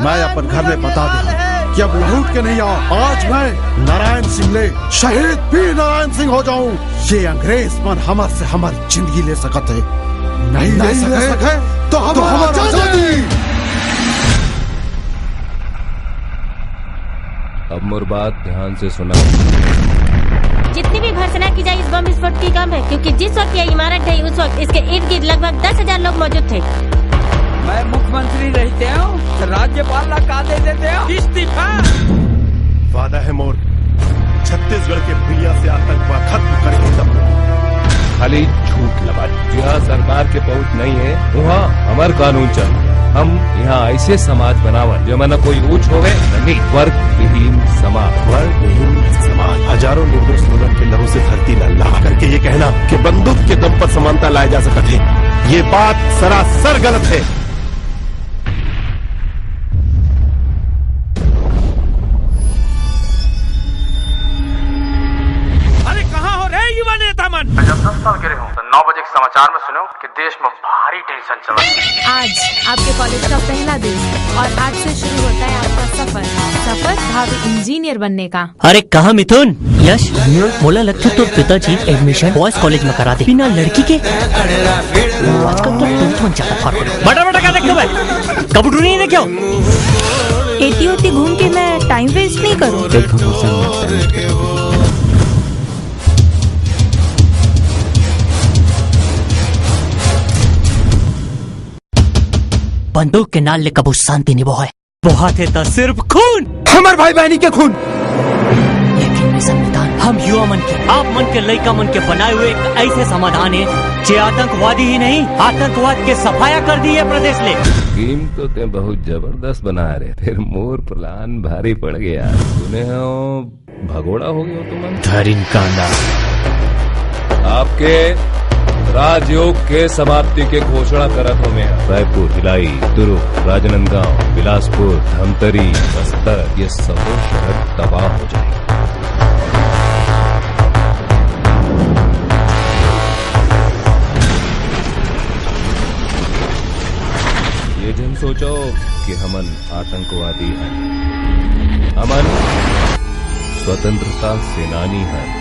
मैं अपन घर में बता दूं कि अब लूट के नहीं आओ। आज मैं नारायण सिंह ले शहीद भी नारायण सिंह हो जाऊं। ये अंग्रेज मन हमर से हमर जिंदगी ले सकत है, नहीं ले सके तो हमारा आजादी। अब मोर बात ध्यान से सुना। जितनी भी भर्सना की जाए इस बम विस्फोट की कम है, क्योंकि जिस वक्त ये इमारत ढही उस वक्त इसके इर्द गिर्द लगभग 10,000 लोग मौजूद थे। मैं मुख्यमंत्री रहते हूँ, राज्यपाल का दे देते हो इस्तीफा। वादा है मोर, छत्तीसगढ़ के भैया से आतंकवाद खत्म करके तब खाली झूठ लगा। जहाँ सरकार के पहुँच नहीं है वहाँ हमार कानून चल। हम यहाँ ऐसे समाज बनावन जो न कोई ऊंच होवे न नीच, वर्ग विहीन समाज। वर्ग विहीन समाज। हजारों निर्दोष लोगों के लहू से धरती लल्ला करके ये कहना कि बंदूक के दम पर समानता लाए जा सकते है, ये बात सरासर गलत है। मैं जब 10 साल के रहा हूँ तो 9 बजे के समाचार में सुनो कि देश में भारी टेंशन चल रहा है। आज आपके कॉलेज का पहला दिन और आज से शुरू होता है आपका सफर भावी इंजीनियर बनने का। अरे कहाँ मिथुन? यश बोला लगता तो पिताजी एडमिशन बॉयज कॉलेज में करा दे बिना लड़की के। आजकल तो तुम जाता बटा क्या देखते हो? कबूतर नहीं देखे हो? एटी घूम के मैं टाइम वेस्ट नहीं करूँ। बंदूक के नाल ले कबू शांति नहीं है, बहाते था सिर्फ खून, हमारे भाई बहनी के खून। लेकिन संविधान हम युवा मन के, आप मन के, लड़का मन के बनाए हुए एक ऐसे समाधान है जे आतंकवादी ही नहीं आतंकवाद के सफाया कर दी है प्रदेश ले। स्कीम तो ते बहुत जबरदस्त बना रहे, फिर मोर प्लान भारी पड़ गया। तूने भगोड़ा हो गया तुम धरिन कांदा। आपके राजयोग के समाप्ति के घोषणा करत हो में रायपुर, भिलाई, दुर्ग, राजनांदगांव, बिलासपुर, धमतरी, बस्तर, ये सब शहर तबाह हो जाए। ये जन सोचो कि हमन आतंकवादी हैं, हमन स्वतंत्रता सेनानी हैं।